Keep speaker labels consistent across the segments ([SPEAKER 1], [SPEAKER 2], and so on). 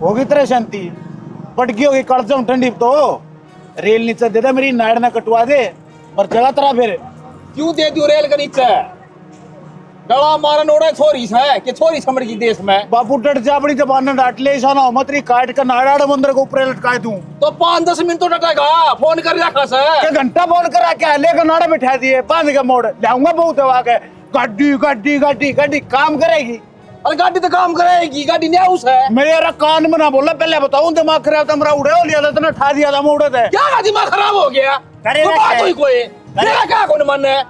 [SPEAKER 1] होगी तरह शांति पटकी होगी कड़ जाऊं ठंडी तो रेल नीचे दे दे मेरी नाड़ ना कटवा दे पर जगह तरह फिर
[SPEAKER 2] क्यों दे दियो रेल के नीचे गला मारन ओड़ा छोरी है कि छोरी समझ की देश में
[SPEAKER 1] बापू डट जा अपनी जबान ने डांट ले ऐसा ना हो मत री काट कर नाड़ा मंदिर को ऊपर लटका दूं
[SPEAKER 2] तो 5-10 मिनट तो डटेगा फोन कर रखा से
[SPEAKER 1] के घंटा फोन करा के लेकर नाड़ा बिठा दिए बांध के मोड़ लाऊंगा बहुत दवा के गाड़ी गाड़ी गाड़ी गाड़ी काम करेगी
[SPEAKER 2] अरे गाड़ी तो काम करेगी गाड़ी नहीं उस है
[SPEAKER 1] मेरा कान में ना बोला पहले बताऊं दिमाग खराब था मेरा उड़े हो लिया था तने ठा दिया था मैं उड़े थे
[SPEAKER 2] क्या दिमाग खराब हो गया
[SPEAKER 1] करेगा
[SPEAKER 2] तो बात हुई कोई मेरा क्या कौन मन है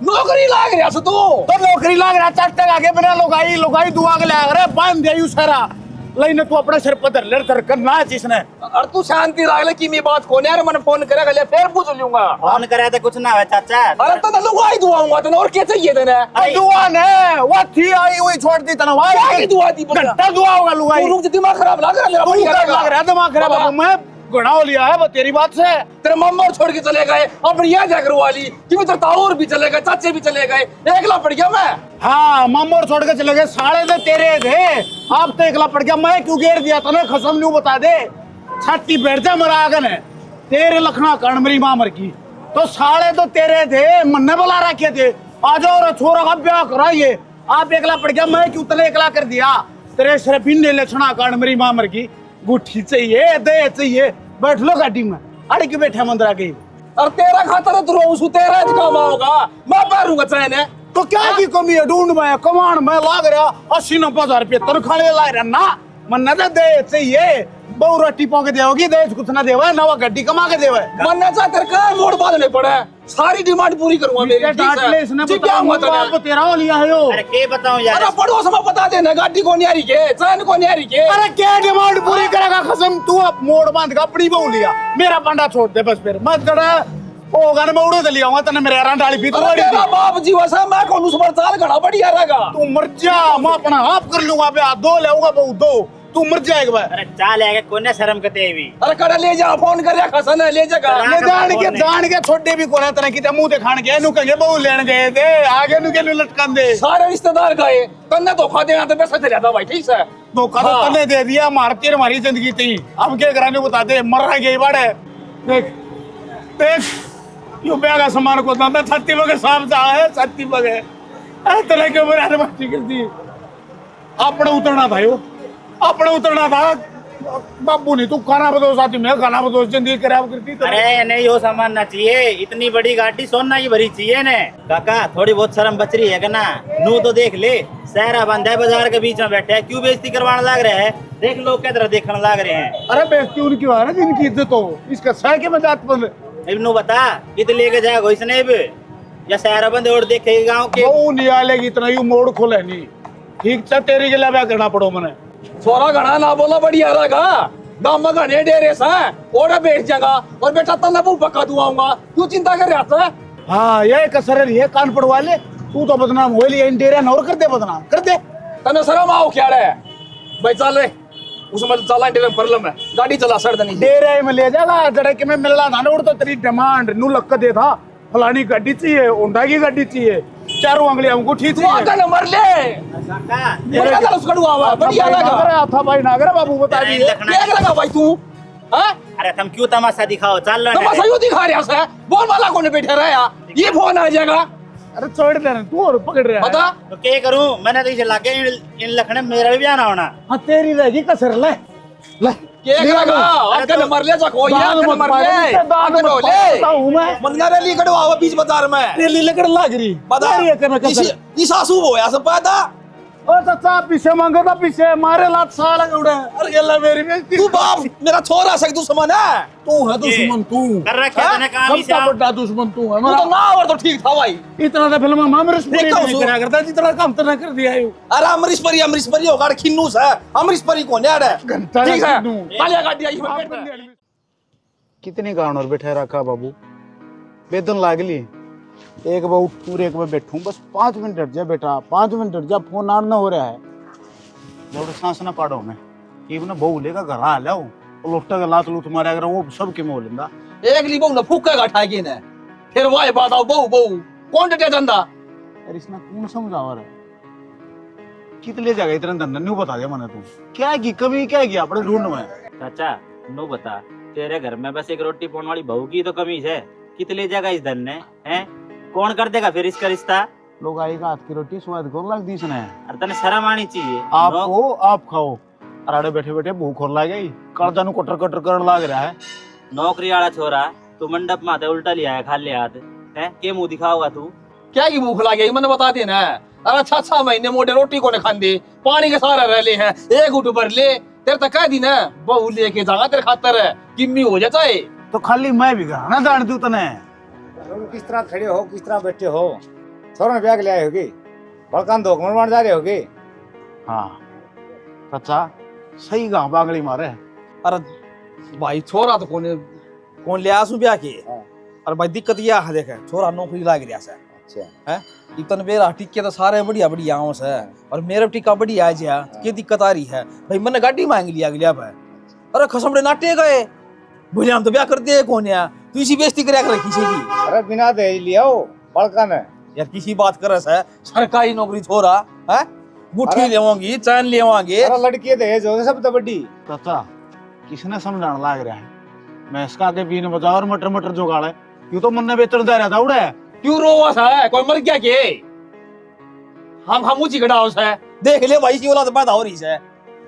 [SPEAKER 2] नौकरी लाग रहा से तू
[SPEAKER 1] तो नौकरी लाग रहा चट्टे आगे बिना लुगाई लुगाई दुआ के लाग रहा बांध दे सारा लेने तू अपने सिर पर धर ले धर करना है जिसने
[SPEAKER 2] और तू शांति लाग ले की मैं बात कोने यार मैंने फोन करेगा ले फिर पूछ लूंगा
[SPEAKER 3] फोन करे तो कुछ ना है चाचा।
[SPEAKER 2] अरे तो लुगाई दुआऊंगा तो और क्या चाहिए तेने
[SPEAKER 1] दुआ ने वो थी आई हुई छोड़ दी तना
[SPEAKER 2] क्या की दुआ दी
[SPEAKER 1] घंटा दुआ होगा लुगाई
[SPEAKER 2] तू रुक दिमाग खराब लग रहा
[SPEAKER 1] तू
[SPEAKER 2] मेरा
[SPEAKER 1] लग रहा दिमाग खराब है मैं घड़ा हो लिया है वो तेरी बात से
[SPEAKER 2] तेरे मम्मा छोड़ के चले गए अब यहाँ जाकर वाली क्यों तेरे ताऊर भी चले गए चाचे भी चले गए एकला पड़ गया मैं
[SPEAKER 1] हाँ मामोर छोड़ के चले गए साढ़े तो तेरे थे आप तो एकला पड़ गया मैं क्यों घेर दिया तने खसम नहीं बता दे छाती बैठ जा मरा आगन है तेरे लखना कर्ण मेरी मां मर की तो साढ़े तो तेरे थे मन्ने बुला रखे थे आ जाओ और छोरा का ब्याह कराइए आप एकला पड़ गया मैं क्यों तने एकला कर दिया तेरे सिर्फ इन लक्षणा कर्ण मेरी मां मर की गुठी चाहिए दे चाहिए बैठ लो गाड़ी में अड़ के बैठा मंदिर आ गई
[SPEAKER 2] और तेरा खाता तो रोज तेरा काम होगा मैं पैरूंगा चैन है
[SPEAKER 1] तो क्या की कमी है ढूंढ में कमान में लाग रहा 80-90,000 रुपये तनख्वाह ले ला रहा ना मन ना दे चाहिए बहु रोटी पौके देगी दे कुछ ना देवा नवा गड्डी कमा के देवा
[SPEAKER 2] मन चाह तेरे का मोड़ बांधने पड़े सारी डिमांड पूरी करूंगा मेरी
[SPEAKER 1] डांट ले इसने बताओ तेरा हो लिया है यो
[SPEAKER 3] अरे के बताऊं यार।
[SPEAKER 2] अरे पड़ोस में बता देना गाड़ी को न्यारी के चैन को न्यारी के
[SPEAKER 1] अरे क्या डिमांड पूरी करेगा कसम तू अब मोड़ बांध का अपनी बहू लिया मेरा पंडा छोड़ दे बस फिर मत जड़ा होगा ना मैं उड़े चली आऊंगा तने मेरे यार डाली भी
[SPEAKER 2] अरे तेरा बाप जी वैसा मैं कौन उस पर चाल घड़ा बढ़िया रहेगा
[SPEAKER 1] तू मर जा मैं अपना आप कर लूंगा बे दो लेऊंगा बहु दो तू मर जाएगा भाई
[SPEAKER 3] अरे चाल आगे कोने शर्म करते भी।
[SPEAKER 2] अरे कड़ा ले जा फोन कर रखा सन ले जागा
[SPEAKER 1] ले जान के छोटे भी कोने तने किते मुंह दिखाण के नु कहे बहु लेन गए दे आगे नु के लटकान दे
[SPEAKER 2] सारे रिश्तेदार गए तन्ने धोखा देना तो पैसा चला था भाई ठीक है
[SPEAKER 1] धोखा तो तने दे दिया मारती है हमारी जिंदगी थी अब क्या कराने बता दे मर रहा गई बाड़े देख देख यो बेगा सामान को दादा छत्ती बगे साफ जा है छत्ती बगे ए तले के ऊपर आने बात कर दी अपने उतरना था यो अपने उतरना था बाबू नहीं तू खाना बदो साथी मैं खाना बदो जिंदगी खराब करती तो
[SPEAKER 3] अरे नहीं वो सामान ना चाहिए इतनी बड़ी गाड़ी सोना की भरी चाहिए ने काका थोड़ी बहुत शर्म बच रही है क्या ना नू तो देख ले सहरा बंद है बाजार के बीच में बैठे है क्यों बेइज्जती करवाने लग रहे हैं देख लोग क्या तरह देखने लग रहे हैं।
[SPEAKER 1] अरे बेइज्जती उनकी है ना जिनकी इज्जत हो इसका सह के मजाक बंद
[SPEAKER 3] इब्नू बता कितने लेके जाएगा इसने अब या सहरा बंद और देखेगा गाँव के
[SPEAKER 1] वो नहीं आलेगी इतना यू मोड़ खोले नहीं ठीक से तेरी के लिए करना पड़ो मने
[SPEAKER 2] छोरा घना ना बोला बढ़िया रहेगा गांव में घने डेरे से ओड़ा बैठ जाएगा और बेटा तना बहु पक्का दुआऊंगा क्यों चिंता कर रहा है।
[SPEAKER 1] हाँ ये कसर है कान पड़वा ले तू तो बदनाम हो लिया इन डेरे और कर दे बदनाम कर दे
[SPEAKER 2] तने शर्म आओ क्या रे भाई चल रे उसमें चला डेरे प्रॉब्लम है गाड़ी चला सड़ दनी
[SPEAKER 1] डेरे में ले जागा जड़े के में मिलना था ना तो तेरी डिमांड नू लक दे था फलानी गाड़ी चाहिए होंडा की गाड़ी चाहिए चारों अंगली अंगूठी चाहिए
[SPEAKER 2] तू नंबर ले मेरा कल उसका हुआ बढ़िया लगा
[SPEAKER 1] था भाई नागर बाबू बता दी
[SPEAKER 2] क्या लगा भाई तू हां
[SPEAKER 3] अरे तुम क्यों तमाशा दिखाओ चल लो
[SPEAKER 2] तमाशा क्यों दिखा रहा है बोल वाला कौन बैठे रहा ये फोन आ जाएगा
[SPEAKER 1] अरे छोड़ दे तू और पकड़ रहा है
[SPEAKER 2] बता
[SPEAKER 3] तो क्या करूं मैंने तो इसे लाके इन लखने मेरा भी आना होना
[SPEAKER 1] हां तेरी रहेगी कसर ले ले
[SPEAKER 2] क्या करेगा अगर मर ले जा कोई यार मर ले दान मत ले
[SPEAKER 1] मैं
[SPEAKER 2] मंगना रैली कड़वा बीच बाजार में
[SPEAKER 1] रैली लेकर लाग रही
[SPEAKER 2] बता ये सासू हो ऐसा पता
[SPEAKER 1] ओ चाचा पीछे मांगो था पीछे मारे लात साला उड़े अरे अल्लाह मेरी बेइज्जती
[SPEAKER 2] तू बाप मेरा छोरा सक दुश्मन है
[SPEAKER 1] तू है दुश्मन तू
[SPEAKER 3] कर रखे तने काम ही
[SPEAKER 1] सबसे बड़ा दुश्मन तू है
[SPEAKER 2] तू तो ना और तो ठीक था भाई
[SPEAKER 1] इतना तो फिल्म में अमरीश पुरी नहीं करा करता जितना काम तो ना कर दिया यू
[SPEAKER 2] अरे अमरीश परी होगा खिन्नूस है अमरीश परी कौन है
[SPEAKER 1] घंटा
[SPEAKER 2] ठीक है कालिया गाड़ी आई
[SPEAKER 1] कितनी गांव और बैठे रखा बाबू वेतन लागली एक बार उठूं एक बार बैठूं बस 5 मिनट हट जा बेटा 5 मिनट हट जा फोन आन ना हो रहा है जब सांस ना पाड़ो मैं ये ना बहु लेगा घर आ लाओ लोटा का लात लूट मारे अगर वो सब के मोल लेंदा
[SPEAKER 2] एक ली बहु ना फूकेगा ठाकी ने फिर वाए बात आओ बहु कौन डटे धंधा
[SPEAKER 1] यार इसना कौन समझावा रहा कितने जगह इतना धंधा नहीं बता दिया मैंने तू क्या की कमी क्या की अपने ढूंढ में
[SPEAKER 3] चाचा नो बता, तेरे घर में बस एक रोटी पाने वाली बहू की तो कमी है, कितनी जगह इस धन ने हैं? कौन कर देगा फिर इसका रिश्ता?
[SPEAKER 1] लोग आई का हाथ की रोटी स्वाद कौन लग दी इसने
[SPEAKER 3] अरे तने शर्म आनी चाहिए।
[SPEAKER 1] आपको आप खाओ अराड़े बैठे बैठे भूख और लाग गई कर्जा नु कटर कटर करने लाग रहा है।
[SPEAKER 3] नौकरी वाला छोरा तू मंडप माते उल्टा लिया है खाली हाथ है, के मुंह दिखाओगा तू?
[SPEAKER 2] क्या की भूख लगी मैंने बता देना। अरे अच्छा 6 महीने मोटे रोटी को न खाते, पानी के सारा रह ले हैं, एक घुट भर ले तेरे तक कह दी ना बहू लेके जागा तेरे खातर किम्मी हो जाता है।
[SPEAKER 1] तो खाली मैं भी ना जान दू तने
[SPEAKER 4] किस तरह खड़े हो किस तरह बैठे हो, छोरा ने ब्याह के ले आए होगी, बड़कान दो बन जा रहे होगे।
[SPEAKER 1] हाँ चाचा सही गा बागड़ी मारे।
[SPEAKER 5] अरे भाई छोरा तो कौन ले आसू ब्याह के। अरे भाई दिक्कत यह है देखे छोरा नौकरी लाग रहा है।
[SPEAKER 4] अच्छा
[SPEAKER 5] है इतन बेरा टिक्के तो सारे बढ़िया बढ़िया आऊं से और मेरे टिक्का बढ़िया आ जा क्या दिक्कत आ रही है भाई मैंने गाड़ी मांग लिया अगले भाई। अरे खसमड़े नाटे गए बोले हम तो ब्याह कर दिए कौन है तू इसी बेइज्जती कर रखी से की।
[SPEAKER 4] अरे बिना दहेज लिया हो बड़कान है
[SPEAKER 5] यार किसी बात कर रहा है सरकारी नौकरी छोरा है गुठी लेवांगी चैन लेवांगे।
[SPEAKER 4] अरे लड़की दहेज हो सब तो बड़ी।
[SPEAKER 1] चाचा किसने समझाने लाग रहा है मैं इसका आगे बीन बजा और मटर मटर जुगाड़ है यूं तो मन ने बेचन दे रहा था उड़े
[SPEAKER 2] क्यों रोवा सा है कोई मर गया के हम ऊंची गड़ा है
[SPEAKER 5] देख ले भाई की औलाद पैदा हो रही है।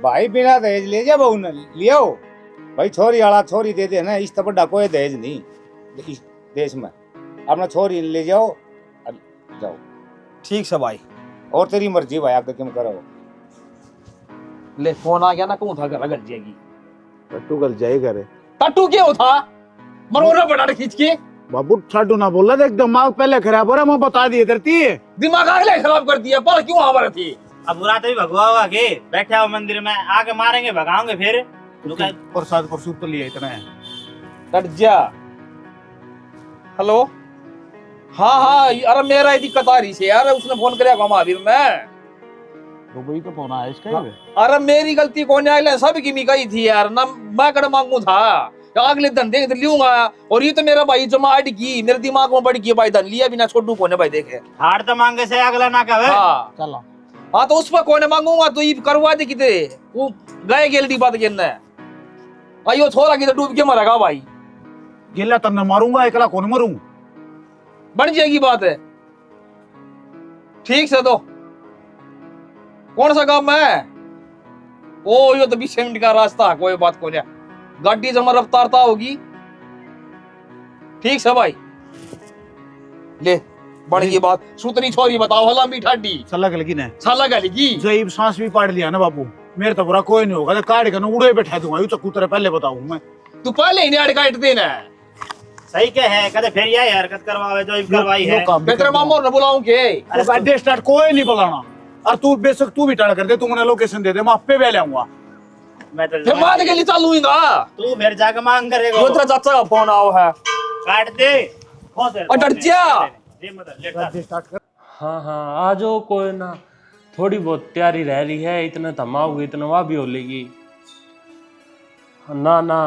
[SPEAKER 4] भाई बिना दहेज ले जा बहू ने लिया हो भाई, छोरी आला छोरी दे दे ना, इस तो बड़ा कोई दहेज नहीं इस देश में। अपना छोरी ले जाओ और जाओ।
[SPEAKER 5] ठीक है भाई
[SPEAKER 4] और तेरी मर्जी भाई आगे क्यों करो।
[SPEAKER 5] ले फोन आ गया ना कौन था घर लग जाएगी
[SPEAKER 1] तू गल जाए करे
[SPEAKER 2] टट्टू क्या था मरोरा बड़ा खींच के
[SPEAKER 1] बाबू छाटू ना बोला देख दिमाग पहले खराब हो रहा मैं बता दिए धरती
[SPEAKER 2] दिमाग अगले खराब कर दिया पर क्यों आवर थी।
[SPEAKER 3] अब बुरा तो भी भगवा होगा के बैठे हो मंदिर में आके मारेंगे भगाओगे फिर
[SPEAKER 1] प्रसाद परसूद तो लिया इतना है।
[SPEAKER 5] कट जा। हेलो हाँ हाँ अरे मेरा ही दिक्कत आ रही है यार उसने फोन कराया महावीर ने
[SPEAKER 1] तो वही तो फोन आया इसका ही।
[SPEAKER 5] अरे मेरी गलती कौन है सब की मिकाई थी यार ना मैं कड़ मांगू था अगले धंधे लूंगा और ये तो मेरा भाई जमा अट की मेरे दिमाग में बढ़ गई भाई धन लिया बिना छोटू कोने भाई देखे
[SPEAKER 3] हार तो मांगे से अगला ना कहे।
[SPEAKER 5] हाँ
[SPEAKER 1] चलो
[SPEAKER 5] हाँ तो उस पर कोने मांगूंगा तो ये करवा दे किते वो गए गेलडी बात कहना है आइयो छोरा की तो डूब के मरेगा भाई।
[SPEAKER 1] गिला तन्ने मारूंगा एकला कौन मरूं
[SPEAKER 5] बन जाएगी बात है ठीक से तो कौन सा काम है ओ यो तो 20 मिनट का रास्ता है कोई बात को नहीं गाड़ी जमा रफ्तारता होगी ठीक से भाई ले बन गई बात सुतनी छोरी बताओ हला मी ठाडी
[SPEAKER 1] सला लगी ना
[SPEAKER 5] साला गलेगी
[SPEAKER 1] जईब सांस भी पाड़ लिया ना बाबू मेरे तो बुरा कोई नहीं होगा काट के उड़े बैठा दूंगा यूं चक्कू तेरे पहले बताऊं मैं
[SPEAKER 5] तू पहले ही नहीं काट देना
[SPEAKER 3] सही क्या है कदे फिर यही हरकत करवावे जो करवाई है।
[SPEAKER 5] मैं तेरे मामू ने बुलाऊं के
[SPEAKER 1] अरे गाड़ी स्टार्ट कोई नहीं बुलाना और तू बेशक तू भी टाल कर दे तू मुझे लोकेशन दे दे मैं आपे ले आऊंगा।
[SPEAKER 3] मैं तो
[SPEAKER 5] फिर मार के लिए चालूंगा
[SPEAKER 3] तू फिर जाके मांग करेगा
[SPEAKER 5] वो तेरा चाचा का फोन आओ है
[SPEAKER 3] काट दे
[SPEAKER 5] और डर जा।
[SPEAKER 6] हाँ हाँ आ जाओ कोई ना थोड़ी बहुत तैयारी रह रही है इतना थमाओगे इतना वहाँ भी हो लेगी ना ना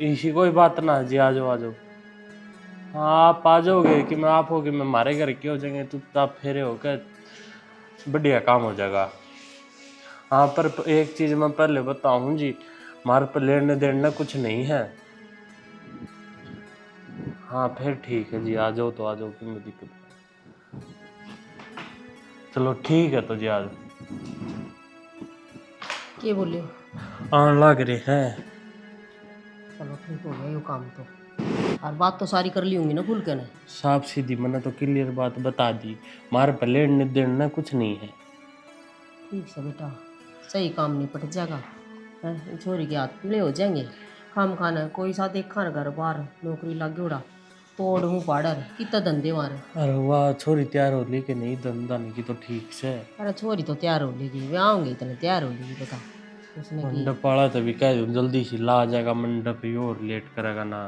[SPEAKER 6] इसी कोई बात ना जी आ जाओ हाँ आप आ जाओगे कि मैं आप हो कि मैं हमारे घर के हो जाएंगे चुपचाप फेरे होकर बढ़िया काम हो जाएगा। हाँ पर एक चीज़ मैं पहले बताऊँ जी हमारे पर लेने देने कुछ नहीं है। हाँ फिर ठीक है जी आ जाओ तो आ जाओ कि मैं दिक्कत चलो ठीक है तो जी आ जाओ।
[SPEAKER 7] क्या बोले
[SPEAKER 6] आन लग रहे हैं
[SPEAKER 7] चलो ठीक हो गया यो काम तो और बात तो सारी कर ली होंगी ना खुल के ना
[SPEAKER 6] साफ सीधी मैंने तो क्लियर बात बता दी हमारे पर लेने देने कुछ नहीं है।
[SPEAKER 7] ठीक से बेटा सही काम निपट जाएगा है छोरी के हाथ पीले हो जाएंगे खाम खाना कोई सा देखा ना घर बाहर नौकरी लागे उड़ा तोड़ मुँह पाड़र कितना धंधे मारे।
[SPEAKER 6] अरे वाह छोरी तैयार हो ली कि नहीं धंधा नहीं की तो ठीक से
[SPEAKER 7] अरे छोरी तो तैयार हो लेगी वे आऊंगे इतने तैयार हो लेगी बता उसने की
[SPEAKER 6] मंडप वाला तो भी कह जल्दी से ला जाएगा मंडप ही और लेट करेगा ना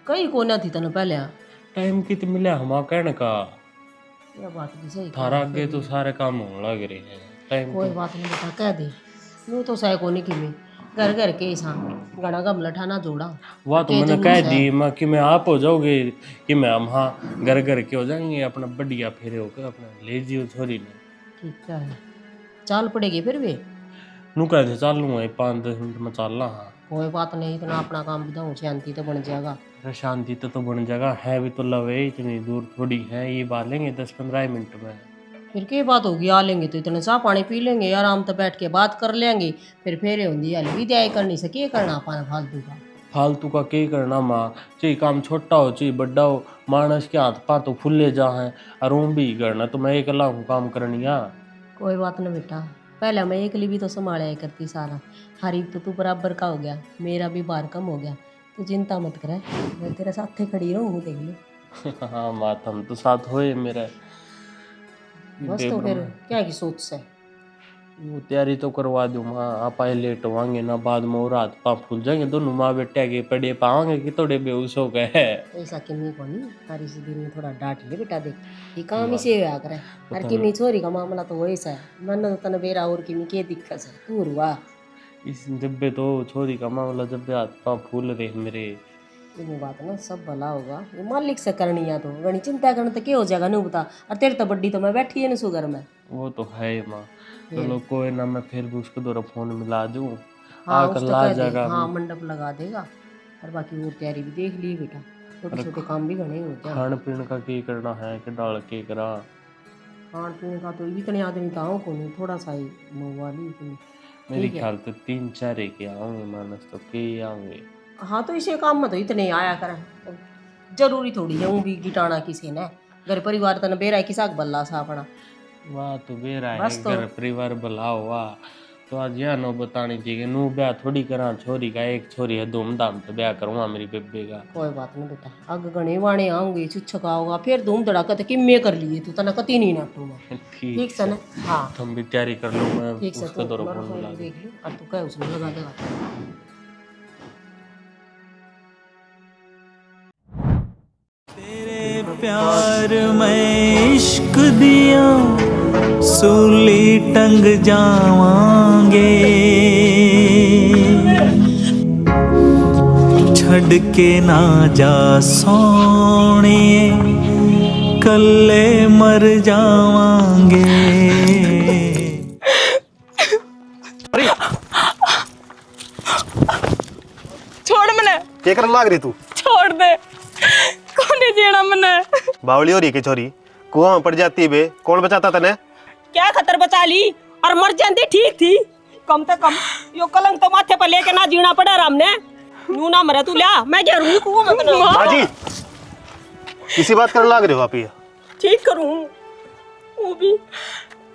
[SPEAKER 7] कई कोना थी तने पहले
[SPEAKER 6] टाइम कित मिला हम कहने का
[SPEAKER 7] ये बात भी सही
[SPEAKER 6] थारा आगे तो सारे काम होने लग रहे हैं टाइम
[SPEAKER 7] कोई बात नहीं बेटा कह दे यूँ तो सह कोनी की में घर घर के सा गड़ा गमला ठाना जोड़ा
[SPEAKER 6] वह तो मैंने कह दी मैं कि मैं आप हो जाओगे कि मैं हम हाँ घर घर के हो जाएंगे अपना बढ़िया फेरे होकर अपना ले जियो छोरी ने
[SPEAKER 7] ठीक है चाल पड़ेगी फिर भी।
[SPEAKER 6] नू कैसे चाल लूँगा, 5-10 मिनट में चाल ला। हाँ
[SPEAKER 7] कोई बात नहीं, इतना अपना काम बताऊँ, शांति तो बन जाएगा।
[SPEAKER 6] अरे शांति तो बन जाएगा, है भी तो लवे, इतनी दूर थोड़ी है, ये बात लेंगे 10-15 मिनट में।
[SPEAKER 7] फिर क्या बात होगी, आ लेंगे तो इतना चाह पानी पी लेंगे, आराम से बैठ के बात कर लेंगे। फिर फेरे होंगी हल भी दिया करनी से क्या करना अपन फालतू का।
[SPEAKER 6] फालतू का क्या करना माँ, चाहे काम छोटा हो चाहे बड़ा हो, मानस के हाथ पा तो खुले जा हैं, और ऊँ भी करना तो मैं अकेला हूँ काम करनिया।
[SPEAKER 7] कोई बात ना बेटा, पहले मैं अकेली भी तो संभाला करती सारा। हरीब तो तू बराबर का हो गया, मेरा भी बार कम हो गया, तो चिंता मत करे, मैं तेरे साथ थे खड़ी रहूँ, देख ले।
[SPEAKER 6] हाँ माँ तुम तो साथ होए मेरे।
[SPEAKER 7] बस तो फिर क्या की सोच से।
[SPEAKER 6] वो तैयारी तो करवा दूँ माँ, आप आए लेट होंगे ना, बाद में और हाथ पाँव फूल जाएंगे दोनों माँ बेटे के, पड़े पाओगे कि थोड़े बेहोश हो गए।
[SPEAKER 7] ऐसा किमी को नहीं, तारी से दिन में थोड़ा डांट ले बेटा, देख ये काम ही से हुआ करे। और किमी छोरी का मामला तो वैसा है, मन तो तन बेरा और किमी के दिक्कत है, तू रुआ
[SPEAKER 6] इस जब्बे तो छोरी का मामला, जब हाथ पाँव फूल रहे मेरे।
[SPEAKER 7] ये बात ना सब भला होगा, ये मालिक से करनी है तो गणी चिंता करना तो क्या हो जाएगा नहीं बता। और तेरे तो बड्डी तो मैं बैठी है ना सुगर में।
[SPEAKER 6] वो तो है माँ, चलो कोई ना, मैं फिर भी उसको दोबारा फोन मिला दूँ,
[SPEAKER 7] हाँ
[SPEAKER 6] आकर
[SPEAKER 7] उसको
[SPEAKER 6] ला
[SPEAKER 7] कह दे,
[SPEAKER 6] जाएगा।
[SPEAKER 7] हाँ मंडप लगा देगा। और बाकी और तैयारी भी देख लिए बेटा, छोटे छोटे काम भी घने होते हैं।
[SPEAKER 6] खान पीने का क्या करना है कि डाल के करा।
[SPEAKER 7] खान पीने का तो इतने आदमी तो आओ को नहीं, थोड़ा सा ही मवाली इतनी।
[SPEAKER 6] मेरे ख्याल तो 3-4 के आऊंगे मानस, तो के आऊंगे।
[SPEAKER 7] हाँ तो इसे काम में तो इतने आया करें, जरूरी थोड़ी है भी गिटाना किसी ने, घर परिवार तन बेरा किसा बल्ला सा अपना।
[SPEAKER 6] वाह तो बेरा है,
[SPEAKER 7] बस तो।
[SPEAKER 6] घर परिवार भला हुआ तो आज यह नो बतानी चाहिए, नू ब्याह थोड़ी करा, छोरी का एक छोरी है, धूमधाम तो ब्याह करूँगा मेरी बेबे का।
[SPEAKER 7] कोई बात नहीं बेटा, अग गणे वाणे आऊंगे, छुच्छका होगा, फिर धूम धड़ाका तो किम्मे कर लिए तू, तना कती नहीं नाटूंगा। ठीक से ना, हाँ
[SPEAKER 6] तुम भी तैयारी कर लो, मैं
[SPEAKER 7] ठीक से।
[SPEAKER 6] उसका
[SPEAKER 7] तू
[SPEAKER 6] दौरा
[SPEAKER 7] मेरा
[SPEAKER 6] फोन मिला
[SPEAKER 7] फोन
[SPEAKER 6] दूँ।
[SPEAKER 7] देख लो, और तू कह उसमें लगा देगा।
[SPEAKER 8] प्यार में इश्क दिया सूली टंग जावांगे, छड़ के ना जा सोने कल्ले मर जावांगे।
[SPEAKER 9] छोड़ मने,
[SPEAKER 10] क्या करने लाग रही तू?
[SPEAKER 9] छोड़ दे, कौन जीना मने।
[SPEAKER 10] बावली हो रही की छोरी, कुआं में पड़ जाती बे, कौन बचाता तने?
[SPEAKER 9] क्या खतर बचा ली, और मर जाती ठीक थी, कम से कम यो कलंक तो माथे पर लेके ना जीना पड़ा राम ने। नू ना मरे तू, ला मैं क्या रू कुआं में कना।
[SPEAKER 10] बाजी किसी बात करने लाग रहे हो आप ये?
[SPEAKER 9] ठीक करूं, वो भी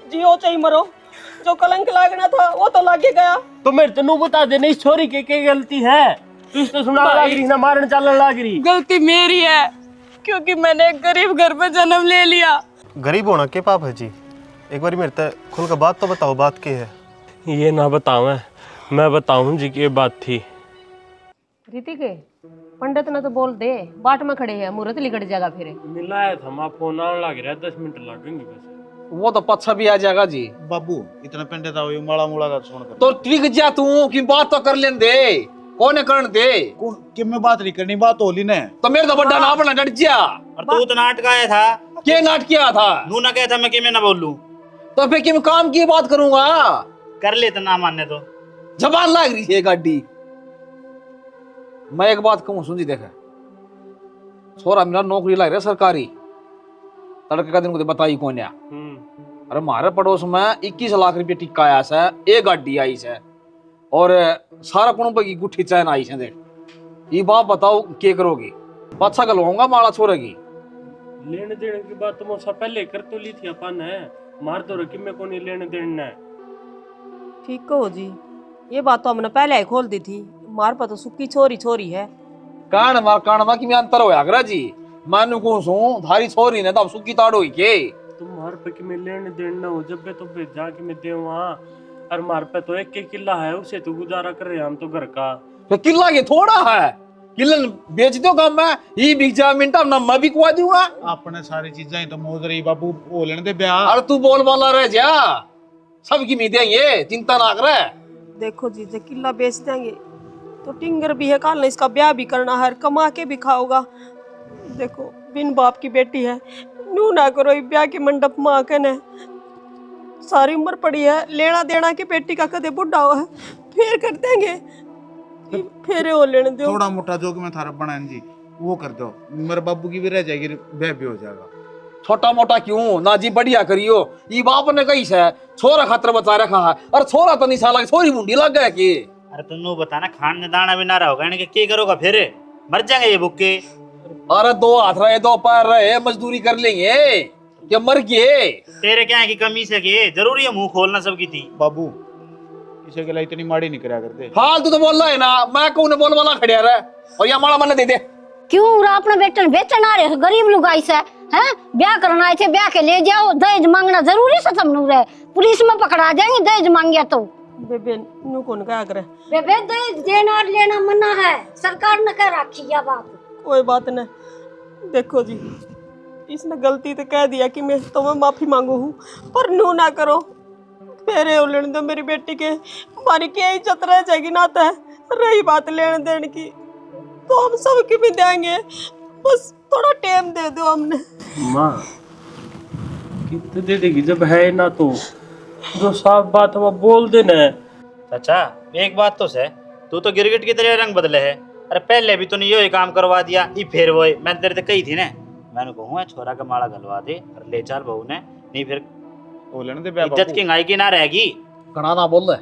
[SPEAKER 9] जियो चाहे मरो, जो कलंक लागना था वो तो लागे गया।
[SPEAKER 6] तो मेरे तो नू बता दे, इस छोरी के क्या गलती है, तू तो सुना लाग रही ना, मारन चलन लाग रही।
[SPEAKER 9] गलती मेरी है, क्योंकि मैंने एक गरीब घर में जन्म ले लिया।
[SPEAKER 10] गरीब होना के पाप है जी? एक बार मेरे ते खुल कर बात तो बताओ, बात क्या है?
[SPEAKER 6] ये ना बताऊं मैं बताऊं जी की बात थी।
[SPEAKER 7] रीति के पंडित ने तो बोल दे, बाट में खड़े हैं, मुहूर्त लिकट जाएगा फिर।
[SPEAKER 6] मिलाया था माँ, फोन आने लग रहा है, 10 मिनट लगेंगे बस।
[SPEAKER 2] वो तो पच्छा भी आ जाएगा जी।
[SPEAKER 1] बाबू इतना पिंडे था ये माड़ा मुड़ा का सुन कर
[SPEAKER 2] तो ट्रिक जा तू की बात तो कर लेन दे, कौन करन दे।
[SPEAKER 1] कि मैं बात नहीं करनी, बात होली ने
[SPEAKER 2] तो मेरे तो बड़ा ना अपना डट जा।
[SPEAKER 3] और तू तो नाटक आया था,
[SPEAKER 2] क्या नाटक किया था?
[SPEAKER 3] नू ना कहता मैं कि मैं ना बोलूं,
[SPEAKER 2] तो फिर किम काम की बात करूंगा?
[SPEAKER 3] कर ले तो ना मानने तो।
[SPEAKER 2] जबान लाग रही है गाड़ी। मैं एक बात कहूँ सुन जी, देखे छोरा मेरा नौकरी लाग रहा सरकारी, तड़के का दिन को बताई कौन है। अरे हमारे पड़ोस में 21 लाख रुपये टिक्का आया से, एक गाड़ी आई से, और सारा कुणुंब की गुट्ठी चैन आई से। देख ये बात बताओ क्या करोगी? पाछा गलवाऊंगा माला छोरे की।
[SPEAKER 6] लेने देने की बात तो मुझसे पहले कर तो ली थी अपन है, मार तो रखी में कौन लेने देना है।
[SPEAKER 7] ठीक कहो जी, ये बात तो हमने पहले ही खोल दी थी, मार पर तो सुक्की छोरी छोरी है।
[SPEAKER 2] कान मार की में अंतर होया करा जी। मानू को सू धारी छोरी ने तब सुक्की ताड़ो ही के।
[SPEAKER 6] तुम मार पे कि मैं लेने देना हो, जब तो भेजा कि मैं दे वहाँ, और मार पे तो एक किला है, उसे तो गुजारा कर रहे हम तो घर का।
[SPEAKER 2] तो किला के थोड़ा है, किलन बेच दो काम में, ये बिक जा मिनटा ना मैं भी कुआ दूंगा।
[SPEAKER 1] अपने सारी चीजें तो मोद रही बाबू, हो लेने दे ब्याह।
[SPEAKER 2] अरे तू बोल वाला रह जा, सबकी मीदें ये चिंता ना करे।
[SPEAKER 9] देखो जी, जो किला बेच देंगे तो टिंगर भी है, काल ने इसका ब्याह भी करना है, कमा के भी खाओगा। देखो बिन बाप की बेटी है, नू ना करो ब्याह के मंडप में आके ने, सारी उम्र पड़ी है, लेना देना की बेटी का कदे बुढ़ा हुआ है फिर कर देंगे, फेरे हो लेने दो।
[SPEAKER 1] थोड़ा मोटा जो कि मैं थारा बना जी वो कर दो, मेरे बाबू की भी रह जाएगी, वह भी हो जाएगा।
[SPEAKER 2] छोटा मोटा क्यों ना जी, बढ़िया करियो। ये बाप ने कही से छोरा खातर बता रखा है, और छोरा तो नहीं साला छोरी मुंडी लग गया कि।
[SPEAKER 3] अरे तुम बताना, खान में दाना भी ना रहोगा इनके, क्या करोगा फिर? मर जाएंगे ये भूखे।
[SPEAKER 2] अरे 2 हाथ रहे 2 पैर रहे, मजदूरी कर लेंगे क्या मर गए?
[SPEAKER 3] तेरे क्या है की कमी से के जरूरी है मुंह खोलना सबकी थी।
[SPEAKER 1] बाबू किसी के लिए इतनी माड़ी नहीं करा करते।
[SPEAKER 2] हाल तू तो बोल रहा है ना, मैं कौन बोल वाला खड़िया रहा और या माड़ा मन दे दे।
[SPEAKER 11] क्यों अपने बेटे बेचन आ रहे गरीब लुगाई से हैं? ब्याह करना आए थे, ब्याह के ले जाओ, दहेज मांगना जरूरी से तुम रहे, पुलिस में पकड़ा जाएंगे दहेज मांगिया तो।
[SPEAKER 9] बेबे नु कौन क्या करे?
[SPEAKER 11] बेबे दहेज देना और लेना मना है, सरकार ने कह रखी है बात।
[SPEAKER 9] कोई बात नहीं, देखो जी इसने गलती तो कह दिया कि मैं तुम्हें माफी मांगू हूँ, पर नू ना करो, फेरे उलने दो मेरी बेटी के, हमारी क्या इज्जत रह जाएगी नाता है। रही बात लेने देने की तो हम सबकी भी देंगे, बस थोड़ा टाइम दे दो हमने।
[SPEAKER 6] माँ कितने दे देगी जब है ना, तो जो साफ बात है वो बोल देना है।
[SPEAKER 3] चाचा एक बात तो है, तू तो गिरगिट की तरह रंग बदले है। अरे पहले भी तूने यो ही काम करवा दिया, ये फिर वो मैं तेरे से कही थी ना, मैंने कहूँ छोरा का माला गलवा दे और ले चल बहू ने, नहीं फिर इज्जत की गायकी ना रहेगी।
[SPEAKER 2] घना ना बोल रहे,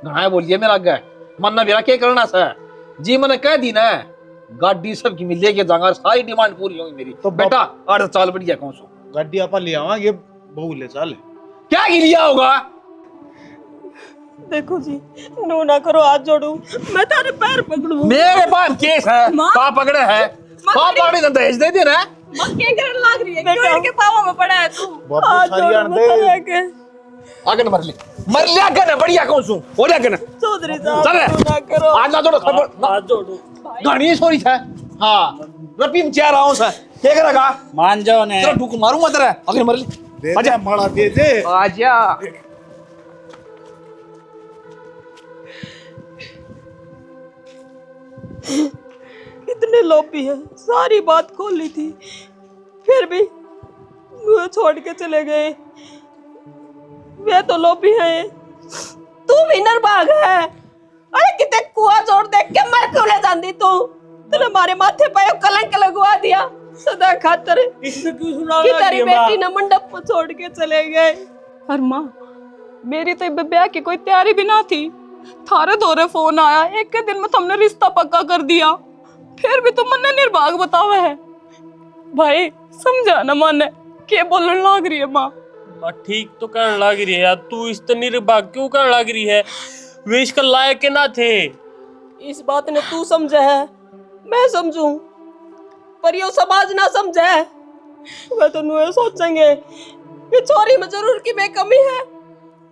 [SPEAKER 2] घना बोलिए मेरा आगे मन ना मेरा क्या करना सा जी, मैंने कह दी ना गाड़ी सब की मिल के जाऊंगा, सारी डिमांड पूरी होगी मेरी। तो बेटा 8 साल बढ़िया कौन सो
[SPEAKER 1] गाड़ी आप ले आवांगे, बहू ले चल।
[SPEAKER 2] क्या लिया होगा?
[SPEAKER 9] देखो जी नो ना करो, हाथ जोड़ू, मैं तारे पैर पकड़ू।
[SPEAKER 2] मेरे पास केस है, कहाँ पकड़े है, कहाँ पकड़े तो दहेज दे देना।
[SPEAKER 9] मक्के करने लाग रही है, क्यों इनके पाँव में पड़ा है तू? हाथ जोड़ बता के
[SPEAKER 2] आगे न मर ले आगे ना, बढ़िया कौन सू हो जाएगा ना।
[SPEAKER 9] चौधरी साहब
[SPEAKER 2] चल
[SPEAKER 9] ना करो,
[SPEAKER 2] आज ना जोड़ो,
[SPEAKER 9] हाथ जोड़ो।
[SPEAKER 2] गाड़ी सॉरी था। हाँ रपी में चाह रहा हूँ सर, क्या करेगा?
[SPEAKER 3] मान जाओ ने,
[SPEAKER 2] तेरा ठुक मारूंगा तेरा, आगे मर ले,
[SPEAKER 1] आजा माड़ा दे दे,
[SPEAKER 2] आजा।
[SPEAKER 9] कितने लोभी है, सारी बात खोल ली थी, फिर भी मुझे छोड़ के चले गए। वे तो लोभी है, तू भी नरभाग है। अरे कितने कुआ जोड़ देख के मर क्यों ले जाती तू? तूने हमारे माथे पे कलंक लगवा दिया सदा खातर, कि तेरी बेटी ने मंडप में छोड़ के चले गए। और माँ मेरी तो ब्याह की कोई तैयारी भी ना थी, थारे दौरे फोन आया, एक के दिन में तुमने रिश्ता पक्का कर दिया, फिर भी तुम मन्ने निर्भाग बतावा है। भाई समझा ना मन के बोलने लग रही है माँ।
[SPEAKER 6] ठीक तो कहने लग रही है यार, तू इस तरह निर्भाग क्यों कहने लग रही है? वे इसका लायक के ना थे।
[SPEAKER 9] इस बात ने तू समझा है, मैं समझू, पर यो समाज ना समझे है। वे तो नुए सोचेंगे कि छोरी में जरूर की बेकमी है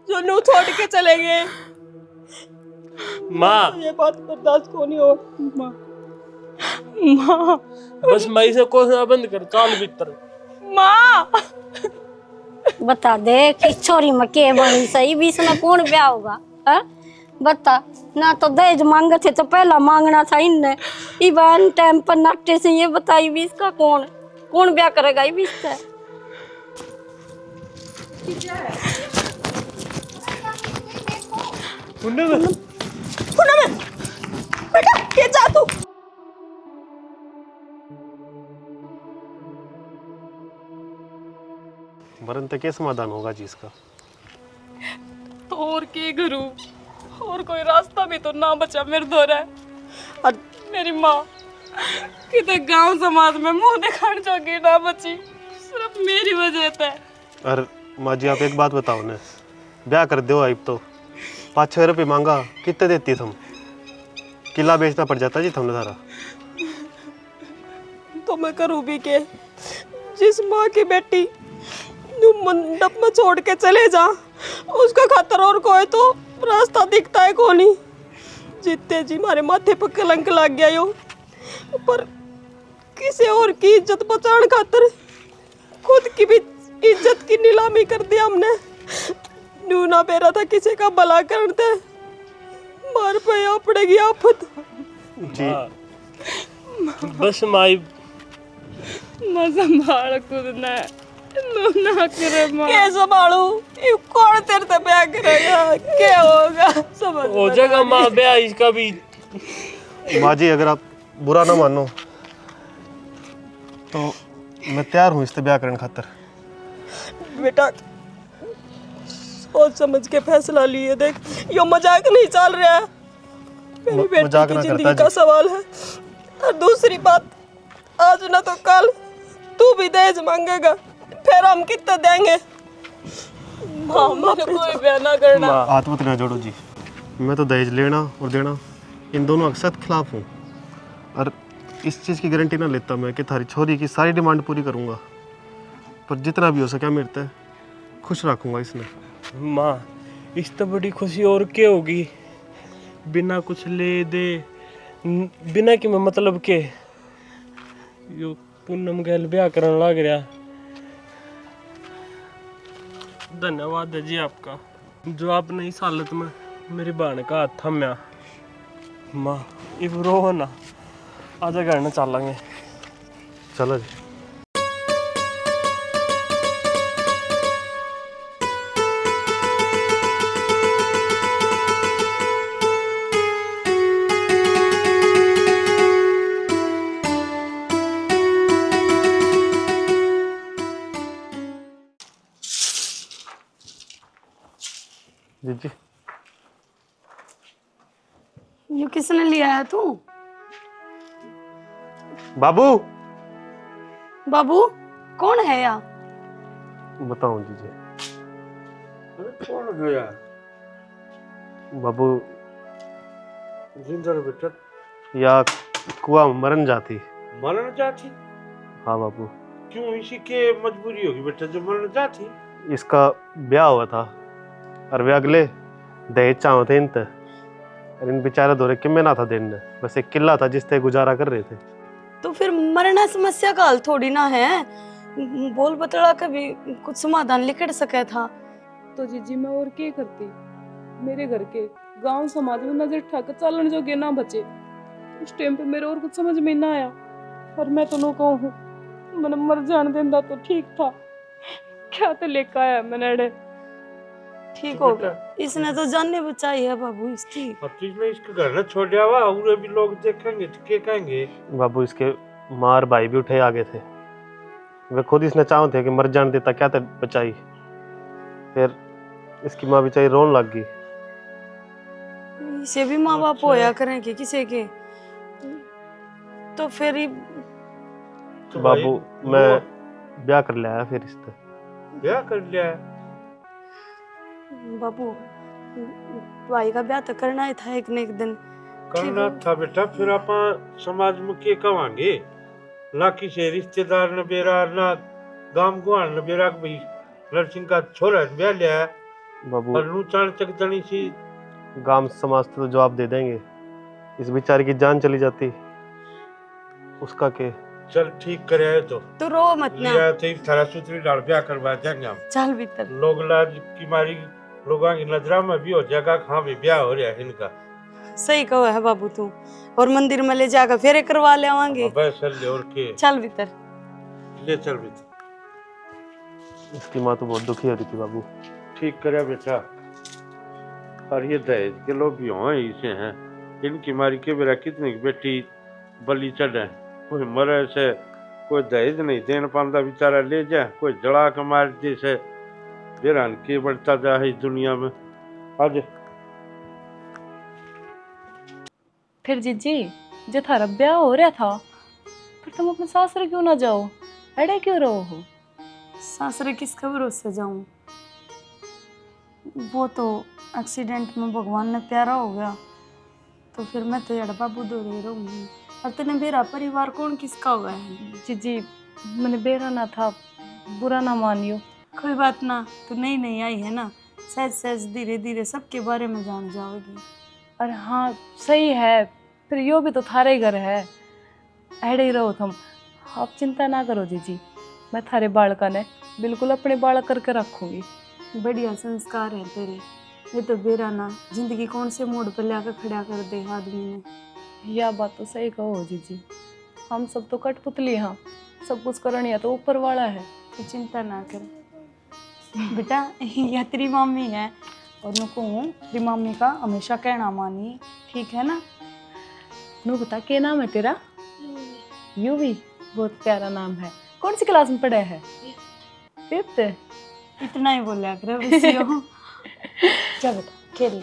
[SPEAKER 9] जो नू छोड़ के चले गए।
[SPEAKER 6] माँ
[SPEAKER 9] ये बात बर्दाश्त को नहीं हो माँ। माँ
[SPEAKER 6] बस मैं इसे कोसना बंद कर, चाल भीतर।
[SPEAKER 9] माँ
[SPEAKER 11] बता दे कि छोरी में के बनी सही, बीच में कौन ब्याह होगा? बता ना, तो दहेज मांगे थे तो पहला मांगना था इनने, इवन टाइम पर नाटे से। ये बताई भी इसका कौन ब्याह करेगा? ये बीच से
[SPEAKER 9] बेटा के जा तू।
[SPEAKER 10] वरन तो क्या समाधान होगा जी इसका?
[SPEAKER 9] तो और के करूं, और कोई रास्ता भी तो ना बचा मेरे द्वारा। और मेरी माँ कितने गांव समाज में मुंह दिखाने जोगी ना बची, सिर्फ मेरी वजह से।
[SPEAKER 10] और माँ जी आप एक बात बताओ ने, ब्याह कर दो अब तो 5-6 रुपये मांगा, कितने देती तुम? किला बेचना पड़ जाता जी तुमने सारा।
[SPEAKER 9] तो मैं करूँ भी के, जिस माँ की बेटी तू मंडप में छोड़ के चले जा, उसका खातर और कोई तो रास्ता दिखता है कोनी। जीते जी हमारे माथे पर कलंक लग गया यो, पर किसी और की इज्जत बचाने खातर खुद की भी इज्जत की नीलामी कर दी हमने। नू ना बेरा था किसी का भला करते, मार पे आ पड़ेगी आफत
[SPEAKER 10] जी।
[SPEAKER 6] बस माई
[SPEAKER 9] मैं संभाल खुद ने। ना करे मां के संभालू ये कौन तेरे से ब्याह करेगा क्या होगा समझ
[SPEAKER 6] हो जाएगा माँ ब्याह इसका भी।
[SPEAKER 10] माँ जी अगर आप बुरा ना मानो तो मैं तैयार हूँ इससे ब्याह करने खातर।
[SPEAKER 9] बेटा सोच समझ के फैसला लिए देख, यो मजाक नहीं चल रहा है, मेरी बेटी
[SPEAKER 10] मजाक
[SPEAKER 9] की
[SPEAKER 10] ना
[SPEAKER 9] जिंदगी
[SPEAKER 10] करता
[SPEAKER 9] का
[SPEAKER 10] जी।
[SPEAKER 9] सवाल है। और दूसरी बात, आज ना तो कल तू भी दहेज मांगेगा, फिर हम कितना देंगे? मामा कोई ब्याह ना करना।
[SPEAKER 10] हाथ मत ना जोड़ो जी, मैं तो दहेज लेना और देना इन दोनों के सख्त खिलाफ हूँ। और इस चीज़ की गारंटी ना लेता मैं कि थारी छोरी की सारी डिमांड पूरी करूँगा, पर जितना भी हो सके मेरे से खुश रखूँगा इसने।
[SPEAKER 6] माँ इस तो बड़ी खुशी और क्या होगी, बिना कुछ ले दे बिना कि मैं मतलब के यो पूनम गैल ब्याह करने लग रहा। धन्यवाद है जी आपका जो आपने इस हालत में मेरी बहन का हाथ थाम्या। माँ इब रो ना, आजा घर में चलेंगे।
[SPEAKER 10] चलो जी। जी
[SPEAKER 11] ये किसने लिया है तू?
[SPEAKER 10] बाबू।
[SPEAKER 11] बाबू कौन है या?
[SPEAKER 10] बताओ जी।
[SPEAKER 6] कौन गया
[SPEAKER 10] बाबू
[SPEAKER 6] जिंदर बेटा?
[SPEAKER 10] या कुआ मरन जाती।
[SPEAKER 6] मरना चाहती?
[SPEAKER 10] हाँ बाबू।
[SPEAKER 6] क्यों, इसी के मजबूरी होगी बेटा जो मरना चाहती?
[SPEAKER 10] इसका ब्याह हुआ था और वे अगले दहेज चाहो थे इनते, और इन बेचारे दौरे किम्मे ना था देने, बस एक किला था जिससे गुजारा कर रहे थे।
[SPEAKER 11] तो फिर मरना समस्या का हल थोड़ी ना है, बोल बतड़ा का भी कुछ समाधान निकल सका था।
[SPEAKER 9] तो जीजी मैं और क्या करती, मेरे घर के गांव समाज में नजर ठक चलन जोगे ना बचे। उस टाइम पे मेरे और कुछ समझ में ना आया, पर मैं तो नो कहूँ हूँ मैंने मर जान देता तो ठीक था, क्या तो लेकर आया मैंने। ठीक हो गया, इसने तो जाने बचाई है बाबू इसकी।
[SPEAKER 6] अब तो इसने इसके घर न छोड़ दिया हुआ, और भी लोग देखेंगे तो क्या कहेंगे?
[SPEAKER 10] बाबू इसके माँ और भाई भी उठे आगे थे, वे खुद इसने चाहो थे कि मर जान देता क्या तो बचाई, फिर इसकी माँ बेचारी रोन लग गई।
[SPEAKER 11] इसे भी माँ बाप होया करेंगे किसी के, तो फिर ही
[SPEAKER 6] तो
[SPEAKER 10] बाबू मैं ब्याह कर लिया फिर इससे।
[SPEAKER 6] ब्याह कर लिया है?
[SPEAKER 11] बाबू भाई का ब्याह तो करना ही था एक न एक दिन।
[SPEAKER 6] करना था बेटा, फिर आप समाज में क्या कहेंगे? ना किसी रिश्तेदार ने बेरा, ना गांव गुआन ने बेरा भाई नरसिंह का छोरा ब्याह लिया है।
[SPEAKER 10] बाबू
[SPEAKER 6] और नू चाणचक जनी सी
[SPEAKER 10] गांव समाज तो जवाब दे देंगे, इस बेचारे की जान चली जाती उसका के।
[SPEAKER 6] चल ठीक करे है तो
[SPEAKER 11] रो मत ना,
[SPEAKER 6] लिया तो एक थारा सूत्री डाल ब्याह करवा देंगे हम।
[SPEAKER 11] चल भीतर।
[SPEAKER 6] लोग लाज की मारी लोगों की नजरा में भी हो जाएगा, हाँ भी ब्याह हो रहा है इनका।
[SPEAKER 11] सही कहो है बाबू तू, और मंदिर में ले जाकर फेरे करवा ले आवांगे।
[SPEAKER 6] बस चल ले और के
[SPEAKER 11] चल भीतर
[SPEAKER 6] ले, चल भीतर।
[SPEAKER 10] इसकी माँ तो बहुत दुखी हो रही थी बाबू।
[SPEAKER 6] ठीक करे बेटा, और ये दहेज के लोग भी हों इसे हैं, इनकी मारी के बेरा कितनी बेटी बलि चढ़े, कोई मरे से कोई दहेज नहीं देने पाता बेचारा ले जाए, कोई जड़ा के मार दे से बेरान के बढ़ता जाए इस दुनिया में। आज
[SPEAKER 9] फिर जीजी जो थारा ब्याह हो रहा था, फिर तुम अपने सासरे क्यों ना जाओ, अड़े क्यों रहो हो?
[SPEAKER 11] सासरे किसके भरोसे जाऊं, वो तो एक्सीडेंट में भगवान ने प्यारा हो गया, तो फिर मैं तो यार बाबू दो रही रहूंगी। और तेने मेरा परिवार कौन किसका हुआ है?
[SPEAKER 9] जीजी मैंने बेरा ना था, बुरा ना मानियो।
[SPEAKER 11] कोई बात ना, तू नई नई आई है ना, सहज सहज धीरे धीरे सबके बारे में जान जाओगी।
[SPEAKER 9] अरे हाँ सही है, फिर यो भी तो थारे घर है, ऐडे ही रहो तुम, आप चिंता ना करो जीजी, मैं थारे बालका ने बिल्कुल अपने बालक करके रखूंगी।
[SPEAKER 11] बढ़िया संस्कार है तेरे, ये तो बेरा ना जिंदगी कौन से मोड़ पर लाकर खड़ा कर दे आदमी ने।
[SPEAKER 9] यह बात तो सही कहो जीजी, हम सब तो कठपुतली हाँ, सब कुछ करनी है तो ऊपर वाला है।
[SPEAKER 12] तू चिंता ना कर बेटा, यह तेरी मम्मी है और नु कहूँ तेरी मम्मी का हमेशा कहना मानी, ठीक है ना। नु बता क्या नाम है तेरा? यूवी, बहुत प्यारा नाम है। कौन सी क्लास में पढ़ा है? 5th। इतना ही बोला कर बसियो। क्या बेटा खेल ले।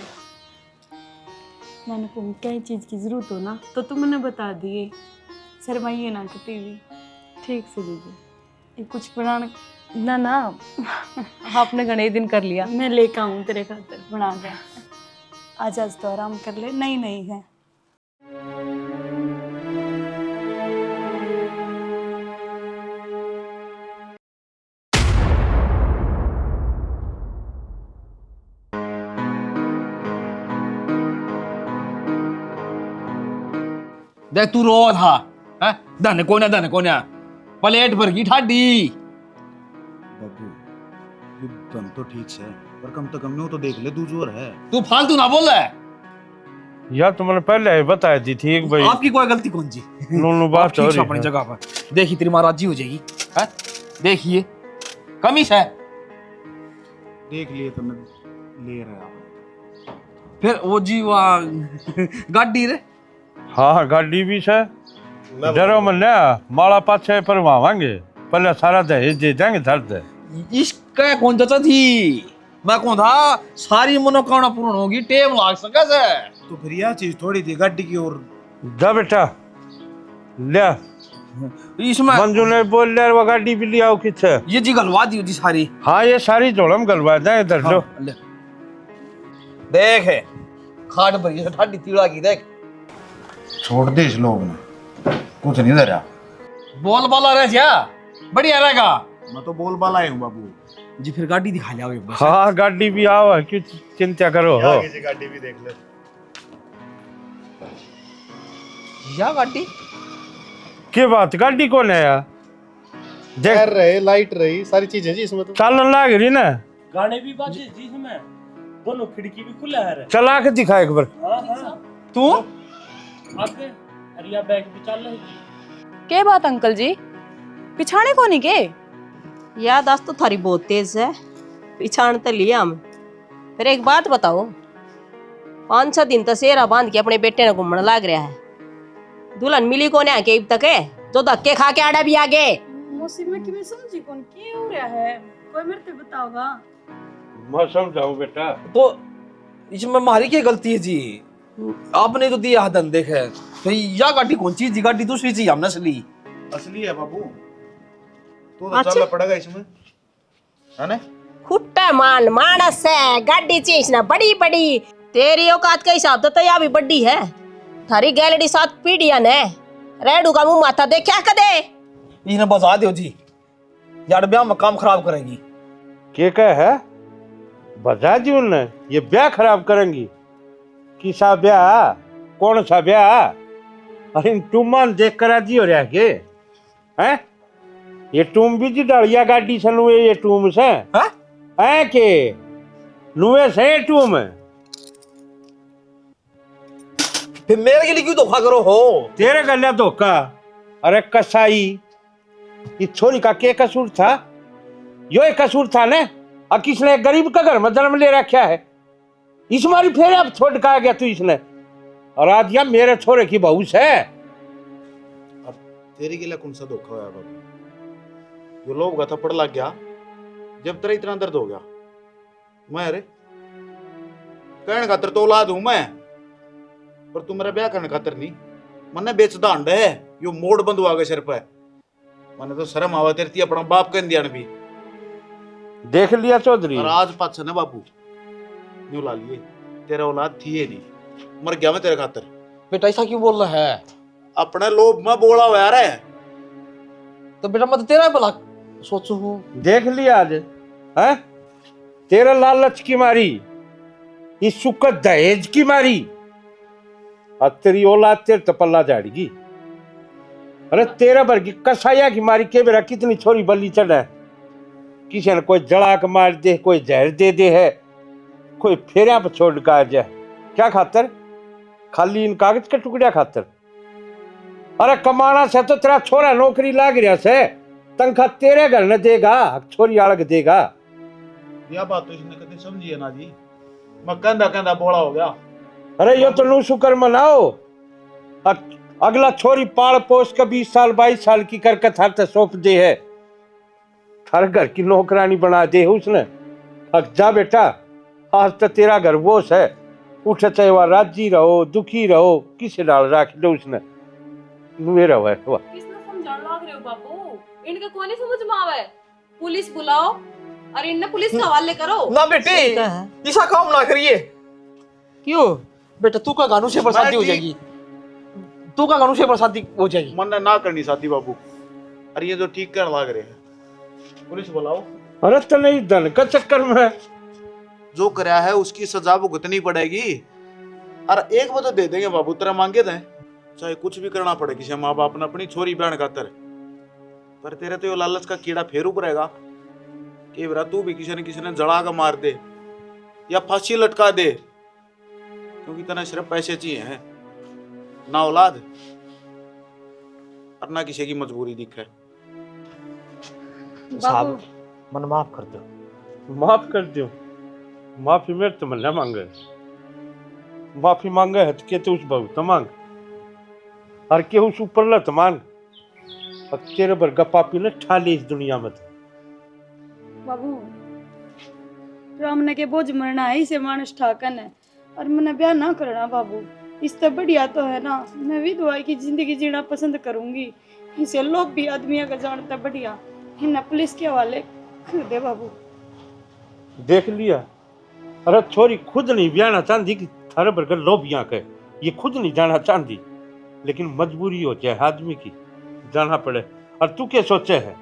[SPEAKER 12] मैंने कहूँ क्या चीज़ की जरूरत हो ना तो तुम मैंने बता दिए, शर्माइए ना कभी भी। ठीक से दीजिए, ये कुछ बनाना ना ना आपने घने दिन कर लिया, मैं लेकर आऊँ तेरे खातर बना दे। आज तो आराम कर ले, नहीं नहीं है।
[SPEAKER 2] देख तू रो था हैं, धन कोन्या प्लेट भर की ठाडी।
[SPEAKER 1] बाबू ये धन तो ठीक से पर कम तो कम नहीं हो तो देख ले दूजोर है।
[SPEAKER 2] तू फालतू ना बोल है
[SPEAKER 6] यार, तुमने पहले ही बताया थी ठीक भाई।
[SPEAKER 2] आपकी कोई गलती कौन जी?
[SPEAKER 6] नो बात हो
[SPEAKER 2] ठीक
[SPEAKER 6] रही
[SPEAKER 2] अपनी
[SPEAKER 6] है।
[SPEAKER 2] जगह पर देखी तेरी माँ राजी हो जाएगी हैं? देखिए कमीज है,
[SPEAKER 1] देख लिए तो मैं ले रहा।
[SPEAKER 2] फिर वो जी वहाँ गाड़ी रे।
[SPEAKER 6] हाँ गाड़ी भी है, डरो मन माला पाछे परवावांगे, पहले सारा दहेज दे देंगे धर।
[SPEAKER 2] इसका कौन चाचा थी? मैं कौन था सारी मनोकामना पूर्ण होगी, टेम लाग सका से।
[SPEAKER 1] तो फिर यह चीज थोड़ी थी गाड़ी की और
[SPEAKER 6] जा बेटा ले।
[SPEAKER 2] इसमें
[SPEAKER 6] मंजू ने बोल ले वो गाड़ी भी ले आओ किछ।
[SPEAKER 2] ये जी गलवा दी जी सारी।
[SPEAKER 6] हाँ ये सारी जोड़म गलवा दें इधर लो।
[SPEAKER 2] ले देख है खाट भरी से ठाडी तीड़ा की देख।
[SPEAKER 1] छोड़ दे इस लोग ने कुछ नहीं धरा।
[SPEAKER 2] बोल बाला रह जा बढ़िया रहेगा।
[SPEAKER 1] मैं तो बोल बाला हूँ बाबू
[SPEAKER 2] जी। फिर गाड़ी दिखा लिया एक बार।
[SPEAKER 6] हाँ गाड़ी भी आओ, क्यों चिंता करो हो।
[SPEAKER 10] गाड़ी भी देख ले।
[SPEAKER 2] या गाड़ी
[SPEAKER 6] की बात, गाड़ी कौन है यार?
[SPEAKER 10] देख रहे लाइट रही सारी चीजें जी इसमें तो
[SPEAKER 6] चलन लाग रही ना।
[SPEAKER 13] गाने भी बाजे जी इसमें, दोनों खिड़की भी खुला है।
[SPEAKER 6] चला के दिखा एक बार।
[SPEAKER 13] हाँ हाँ
[SPEAKER 2] तू
[SPEAKER 13] आगे अरिया बैग भी चल रही थी।
[SPEAKER 9] के बात अंकल जी, पिछाने को नहीं के?
[SPEAKER 7] याददाश्त तो थारी बहुत तेज है, पिछाड़ तो लिया हम। फिर एक बात बताओ, 5-6 दिन तो सेरा बांध के अपने बेटे ने घूमने लाग रहा है, दुल्हन मिली को नहीं के अब तक है, जो धक्के खा के आड़ा भी आगे।
[SPEAKER 12] मौसी में कि मैं समझी कौन क्या हो रहा है, कोई मेरे को बताओगा।
[SPEAKER 6] मैं समझाऊं बेटा।
[SPEAKER 2] तो इसमें हमारी क्या गलती है जी? आपने तो दिया धन देखे तो या गाड़ी कौन चीज जी? गाड़ी दूसरी चीज हमने असली
[SPEAKER 1] असली है बाबू। तो चलना पड़ेगा इसमें है ना।
[SPEAKER 7] खुट्टा मान मानस है, गाड़ी चीज ना बड़ी बड़ी। तेरी औकात के हिसाब तो या भी बड़ी है। थारी गैलरी 7 पीढ़ियां ने रेडू का मुंह माथा देखा कदे।
[SPEAKER 2] इन्हें बजा दो जी, यार ब्याह में काम खराब करेगी।
[SPEAKER 6] के कह है बजा दी उन्हें, ये ब्याह खराब करेंगी। किसा ब्याह, कौन सा ब्याह? अरे टूमान देख कर आजी हो रहा के हैं? ये टूम भी जी डालिया गाड़ी से नुए, ये टूम से हैं के नुए से टूम।
[SPEAKER 2] फिर मेरे के लिए क्यों धोखा करो हो?
[SPEAKER 6] तेरे गले धोखा? अरे कसाई, ये छोरी का क्या कसूर था? यो एक कसूर था ना। और किसने गरीब का घर में जन्म ले रखा है, इस मारी फेरे अब छोड़ का गया तू इसने। और आज या मेरे छोरे की बहू से।
[SPEAKER 1] अब तेरी के लिए कौन सा धोखा हुआ बाबू? जो लोग का थप्पड़ लग गया जब तेरा इतना दर्द हो गया। मैं अरे कहने खातर तो औलाद हूं मैं, पर तू मेरा ब्याह करने खातर नहीं। मैंने बेचदा अंडा है यो मोड़ बंधवा के सिर पे। मैंने तो शर्म आवा तेरी अपना बाप कह दिया भी।
[SPEAKER 6] देख लिया चौधरी।
[SPEAKER 1] और आज पाछे ना बाबू न्यू ला लिए, तेरा औलाद थी ये नहीं, मर गया मैं तेरे खातर।
[SPEAKER 2] बेटा ऐसा क्यों बोल रहा है?
[SPEAKER 1] अपने लोभ में बोला हुआ यार है।
[SPEAKER 2] तो बेटा मैं तो तेरा भला सोचू हूँ।
[SPEAKER 6] देख लिया आज है तेरा लालच की मारी, इस सुकत दहेज की मारी, और तेरी औलाद तेरे तो पल्ला झाड़ेगी। अरे तेरा भर की कसाया की मारी के बेरा कितनी छोरी बल्ली चढ़ा। किसी ने कोई जड़ा के मार दे, कोई जहर दे दे है, कोई फेरिया पर छोड़ का आ जाए। क्या खातर? खाली इन कागज के टुकड़िया खातर। अरे कमाना से तो तेरा छोरा नौकरी लाग रहा से,
[SPEAKER 4] तनख्वाह तेरे घर न देगा, छोरी अलग देगा।
[SPEAKER 1] यह बात तो इसने कभी समझी है ना जी। मैं कंधा कंधा बोला हो गया।
[SPEAKER 4] अरे यो तो नू शुक्र मनाओ, अगला छोरी पाल पोस के 20 साल 22 साल की करके थार ते सौंप दे है, थार घर की नौकरानी बना दे उसने। अब जा बेटा, आज तो तेरा घर बोस है, उठे चाहे वह राजी रहो दुखी रहो, किसे डाल रख दो उसने। मेरा हुआ
[SPEAKER 9] किसने समझाने लाग रहे हो बापू? इनके कोई नहीं समझ में आवे। पुलिस बुलाओ और इन्हें पुलिस के हवाले करो।
[SPEAKER 5] ना बेटे, ऐसा काम ना करिए। क्यों बेटा, तू का गानू से बरसाती हो जाएगी, तू का गानू से बरसाती हो जाएगी।
[SPEAKER 1] मन ना करनी शादी बाबू। अरे ये जो ठीक कर लाग रहे हैं, पुलिस बुलाओ।
[SPEAKER 4] अरे तो नहीं धन का चक्कर में
[SPEAKER 1] जो कराया है उसकी सजा भुगतनी पड़ेगी। और एक वो तो दे देंगे बाबू, तेरा मांगे थे, चाहे कुछ भी करना पड़े किसी माँ बाप ने अपनी छोरी बहन खातर। पर तेरे तो ये लालच का कीड़ा फेर ऊपरेगा कि बेरा तू भी किसी ने जला कर मार दे या फांसी लटका दे, क्योंकि तेना सिर्फ पैसे चाहिए हैं, ना औलाद और ना किसी की मजबूरी दिखे।
[SPEAKER 5] साहब मन माफ कर दो।
[SPEAKER 4] माफ कर दो। माफी मेरे तो मन मांगे, माफी मांगे है तो के तो उस बहुत मांग, और के उस ऊपर लत मांग। और तेरे बरगा पापी ने ठाली इस दुनिया में।
[SPEAKER 12] बाबू राम ने के बोझ मरना है, इसे मानस ठाकन है, और मैंने ब्याह ना करना बाबू। इससे बढ़िया तो है ना, मैं विधवा की जिंदगी जीना पसंद करूंगी। इसे लोग भी आदमियों का जानता बढ़िया, इन्हें पुलिस के हवाले कर दे बाबू।
[SPEAKER 4] देख लिया, अरे छोरी खुद नहीं ब्याहना चाहती कि थारे बरगा लोभियां के, ये खुद नहीं जाना चाहती, लेकिन मजबूरी हो जाए आदमी की, जाना पड़े। और तू क्या सोचे है?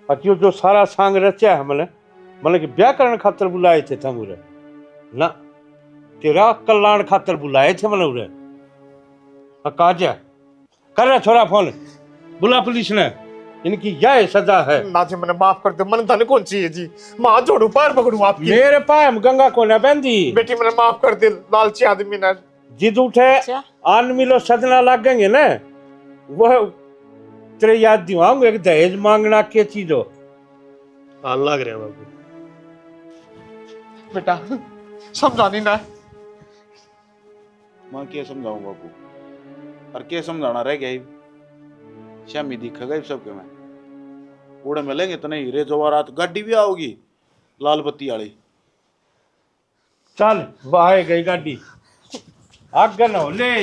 [SPEAKER 4] और यो जो सारा सांग रचा है मतलब कि ब्याह करने खातर बुलाए थे तुम उरे ना, तेरा कल्याण खातर बुलाए थे मैंने उरे। काजा कर रहा छोरा फोन, बुला पुलिस ने, इनकी यह सजा है।
[SPEAKER 5] ना जी मैंने माफ कर दो, मन धन कौन चाहिए जी, मां जोड़ू पैर पकड़ू आपकी।
[SPEAKER 4] मेरे पाए हम गंगा को न बंदी
[SPEAKER 5] बेटी मैंने माफ कर दे, लालची आदमी ने
[SPEAKER 4] जिद उठे आन मिलो सजना लगेंगे ना, वह तेरे याद दिवाऊंगा एक दहेज मांगना के चीज हो।
[SPEAKER 10] लग रहा है बाबू।
[SPEAKER 5] बेटा समझानी ना।
[SPEAKER 1] मैं क्या समझाऊं बाबू, और क्या समझाना रह गया। श्यामी दिखेगा सबके में, उड़े मिलेंगे तो नहीं हीरे जवाहरात, गाड़ी भी आओगी लाल बत्ती वाली।
[SPEAKER 4] चल वाहे गई गाड़ी, आगे न हो ले।